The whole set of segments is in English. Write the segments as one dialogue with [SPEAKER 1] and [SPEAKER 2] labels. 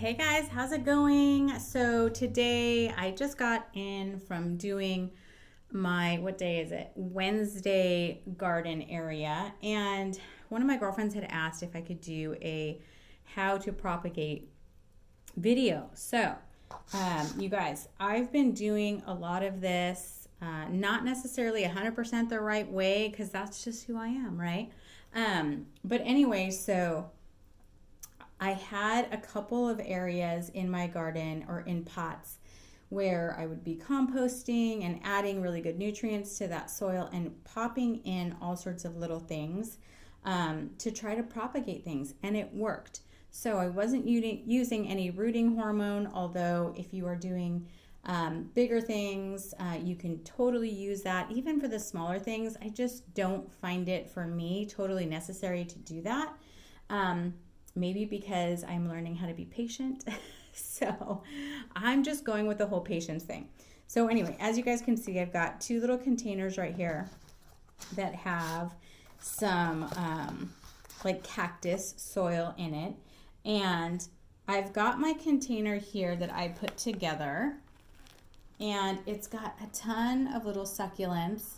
[SPEAKER 1] Hey guys, how's it going? So today I just got in from doing my, what day is it? Wednesday garden area. And one of my girlfriends had asked if I could do a how to propagate video. So, you guys, I've been doing a lot of this, not necessarily 100% the right way because that's just who I am, right? But anyway, so I had a couple of areas in my garden or in pots where I would be composting and adding really good nutrients to that soil and popping in all sorts of little things to try to propagate things, and it worked. So I wasn't using any rooting hormone, although if you are doing bigger things, you can totally use that. Even for the smaller things, I just don't find it for me totally necessary to do that. Maybe because I'm learning how to be patient. So I'm just going with the whole patience thing. So anyway, as you guys can see, I've got two little containers right here that have some like cactus soil in it. And I've got my container here that I put together. And it's got a ton of little succulents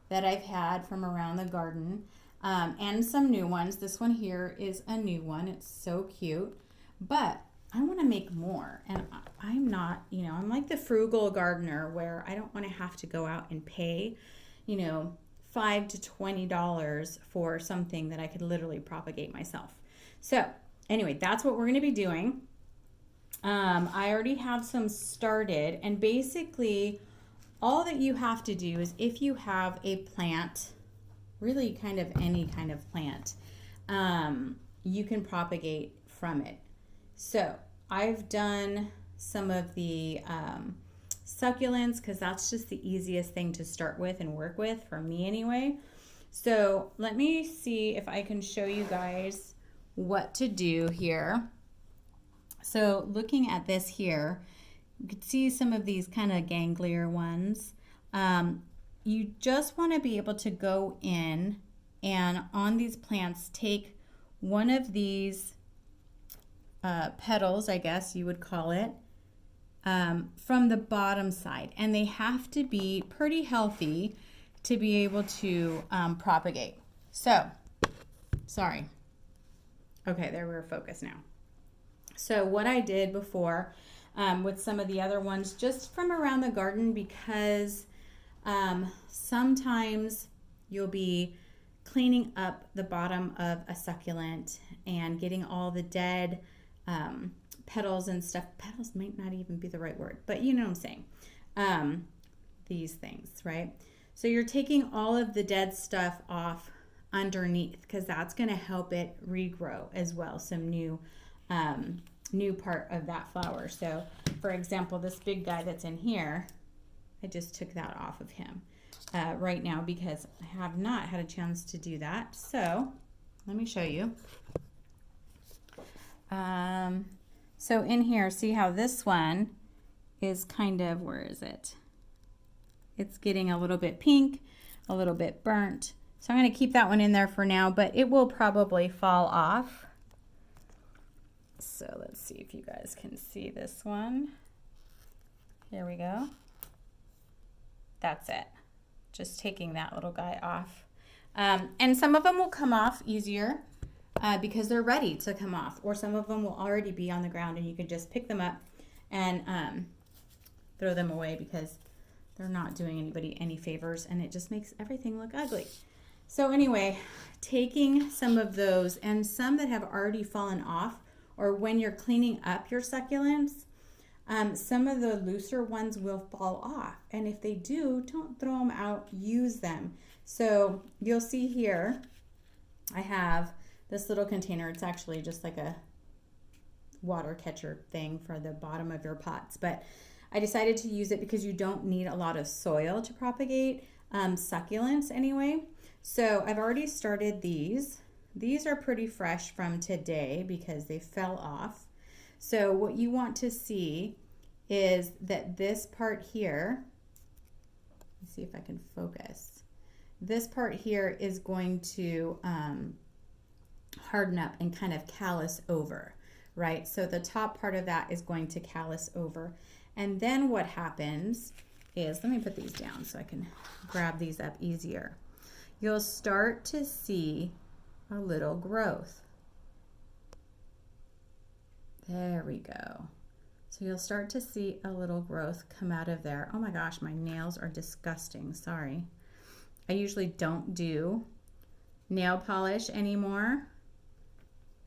[SPEAKER 1] that I've had from around the garden. And some new ones. This one here is a new one. It's so cute. But I want to make more. And I'm not, I'm like the frugal gardener where I don't want to have to go out and pay, $5 to $20 for something that I could literally propagate myself. So anyway, that's what we're going to be doing. I already have some started. And basically, all that you have to do is if you have a plant, really kind of any kind of plant, you can propagate from it. So I've done some of the succulents because that's just the easiest thing to start with and work with for me anyway. So let me see if I can show you guys what to do here. So looking at this here, you can see some of these kind of ganglier ones. You just want to be able to go in and on these plants take one of these petals, I guess you would call it, from the bottom side. And they have to be pretty healthy to be able to propagate. So, sorry. Okay, there we're focused now. So what I did before with some of the other ones, just from around the garden, because sometimes you'll be cleaning up the bottom of a succulent and getting all the dead petals and stuff. Petals might not even be the right word, but you know what I'm saying. These things, right? So you're taking all of the dead stuff off underneath because that's going to help it regrow as well. Some new part of that flower. So for example, this big guy that's in here, I just took that off of him right now because I have not had a chance to do that. So let me show you. So in here, see how this one is kind of, where is it? It's getting a little bit pink, a little bit burnt. So I'm going to keep that one in there for now, but it will probably fall off. So let's see if you guys can see this one. Here we go. That's it. Just taking that little guy off. And some of them will come off easier because they're ready to come off. Or some of them will already be on the ground and you can just pick them up and throw them away because they're not doing anybody any favors and it just makes everything look ugly. So anyway, taking some of those and some that have already fallen off, or when you're cleaning up your succulents, some of the looser ones will fall off. And if they do, don't throw them out, use them. So you'll see here, I have this little container. It's actually just like a water catcher thing for the bottom of your pots. But I decided to use it because you don't need a lot of soil to propagate succulents anyway. So I've already started these. These are pretty fresh from today because they fell off. So what you want to see is that this part here, let's see if I can focus. This part here is going to harden up and kind of callus over, right? So the top part of that is going to callus over. And then what happens is, let me put these down so I can grab these up easier. You'll start to see a little growth. There we go. So you'll start to see a little growth come out of there. Oh my gosh, my nails are disgusting. Sorry. I usually don't do nail polish anymore.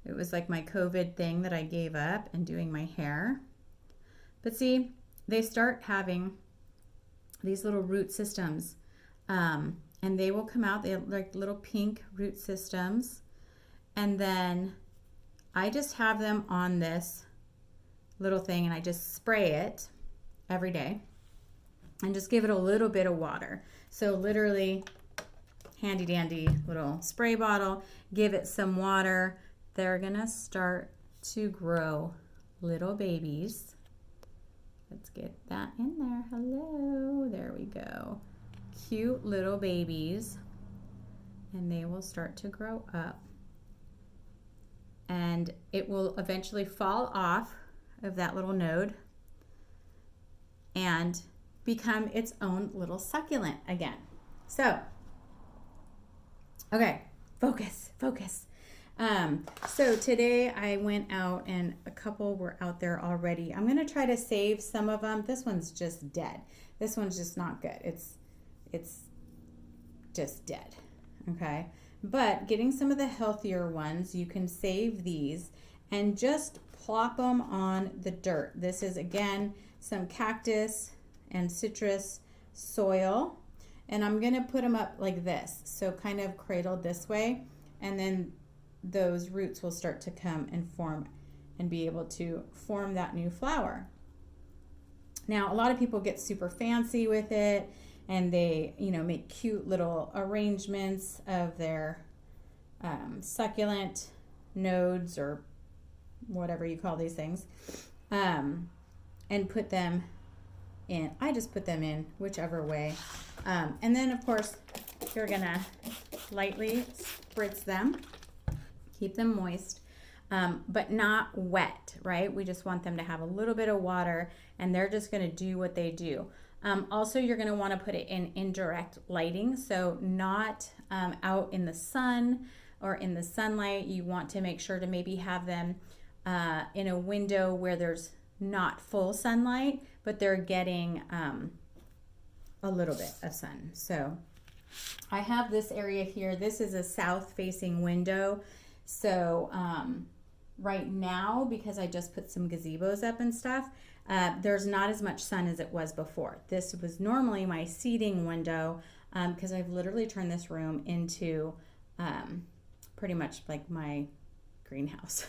[SPEAKER 1] It was like my COVID thing that I gave up and doing my hair. But see, they start having these little root systems, and they will come out. They have like little pink root systems. And then I just have them on this little thing, and I just spray it every day and just give it a little bit of water. So literally handy dandy little spray bottle, give it some water. They're gonna start to grow little babies. Let's get that in there. Hello, there we go. Cute little babies, and they will start to grow up, and it will eventually fall off of that little node and become its own little succulent again. So, okay, focus. So today I went out and a couple were out there already. I'm going to try to save some of them. This one's just dead. This one's just not good. It's just dead. Okay. But getting some of the healthier ones, you can save these and just plop them on the dirt. This is again some cactus and citrus soil, and I'm going to put them up like this. So kind of cradled this way, and then those roots will start to come and form and be able to form that new flower. Now, a lot of people get super fancy with it, and they, make cute little arrangements of their succulent nodes or whatever you call these things, and put them in. I just put them in whichever way. And then, of course, you're going to lightly spritz them. Keep them moist, but not wet, right? We just want them to have a little bit of water, and they're just going to do what they do. Also, you're going to want to put it in indirect lighting, so not out in the sun or in the sunlight. You want to make sure to maybe have them in a window where there's not full sunlight, but they're getting a little bit of sun. So I have this area here. This is a south-facing window. So right now, because I just put some gazebos up and stuff, there's not as much sun as it was before. This was normally my seating window, because I've literally turned this room into pretty much like my greenhouse.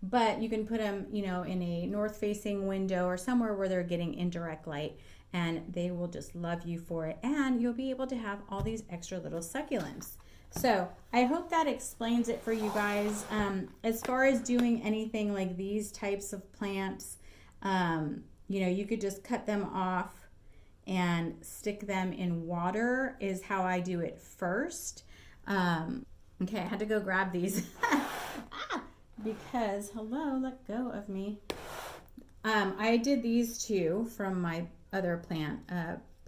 [SPEAKER 1] But you can put them, in a north-facing window or somewhere where they're getting indirect light, and they will just love you for it, and you'll be able to have all these extra little succulents. So I hope that explains it for you guys. As far as doing anything like these types of plants, you could just cut them off and stick them in water is how I do it first. Okay, I had to go grab these because, hello, let go of me. I did these two from my other plant,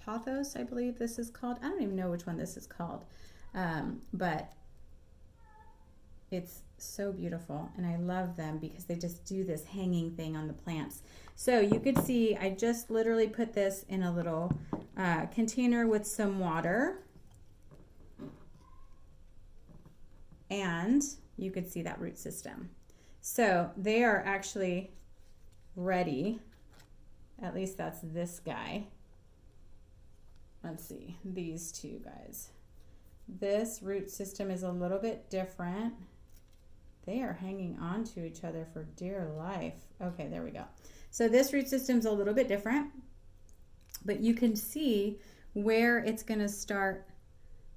[SPEAKER 1] pothos, I believe this is called. I don't even know which one this is called. But it's so beautiful, and I love them because they just do this hanging thing on the plants. So you could see I just literally put this in a little container with some water, and you could see that root system. So they are actually ready. At least that's this guy. Let's see, these two guys. This root system is a little bit different. They are hanging on to each other for dear life. Okay, there we go. So this root system's a little bit different, but you can see where it's going to start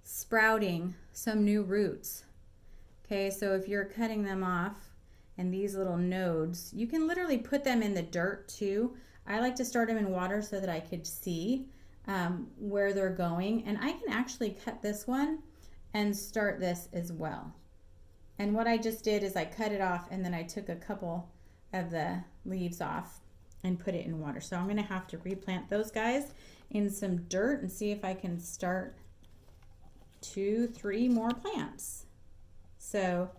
[SPEAKER 1] sprouting some new roots. Okay, so if you're cutting them off and these little nodes, you can literally put them in the dirt too. I like to start them in water so that I could see where they're going, and I can actually cut this one and start this as well, And what I just did is I cut it off and then I took a couple of the leaves off and put it in water. So I'm gonna have to replant those guys in some dirt and see if I can start 2-3 more plants. So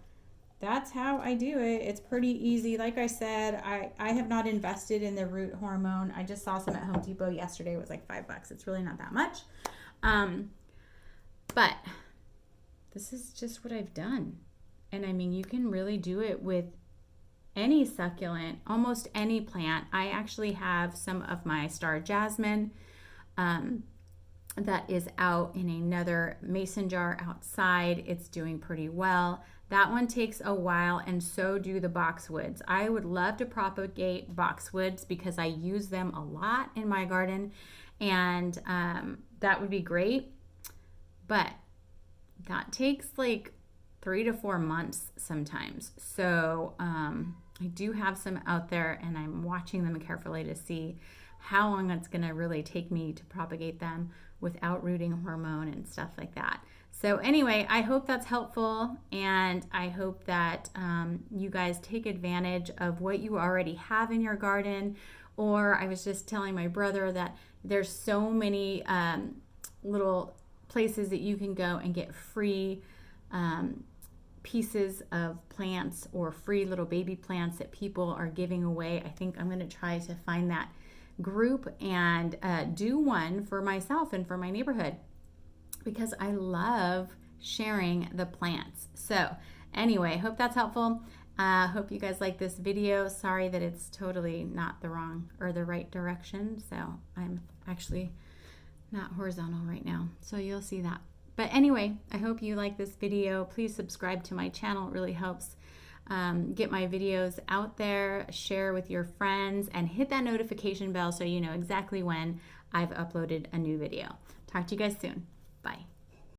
[SPEAKER 1] that's how I do it. It's pretty easy. Like I said, I have not invested in the root hormone. I just saw some at Home Depot yesterday. It was like $5. It's really not that much. But this is just what I've done. And I mean, you can really do it with any succulent, almost any plant. I actually have some of my star jasmine that is out in another mason jar outside. It's doing pretty well. That one takes a while, and so do the boxwoods. I would love to propagate boxwoods because I use them a lot in my garden, and that would be great. But that takes like 3 to 4 months sometimes. So I do have some out there, and I'm watching them carefully to see how long it's going to really take me to propagate them without rooting hormone and stuff like that. So anyway, I hope that's helpful, and I hope that you guys take advantage of what you already have in your garden. Or I was just telling my brother that there's so many little places that you can go and get free pieces of plants or free little baby plants that people are giving away. I think I'm going to try to find that group and do one for myself and for my neighborhood, because I love sharing the plants. So anyway, hope that's helpful. Hope you guys like this video. Sorry that it's totally not the wrong or the right direction. So I'm actually not horizontal right now. So you'll see that. But anyway, I hope you like this video. Please subscribe to my channel. It really helps get my videos out there. Share with your friends and hit that notification bell so you know exactly when I've uploaded a new video. Talk to you guys soon. Bye.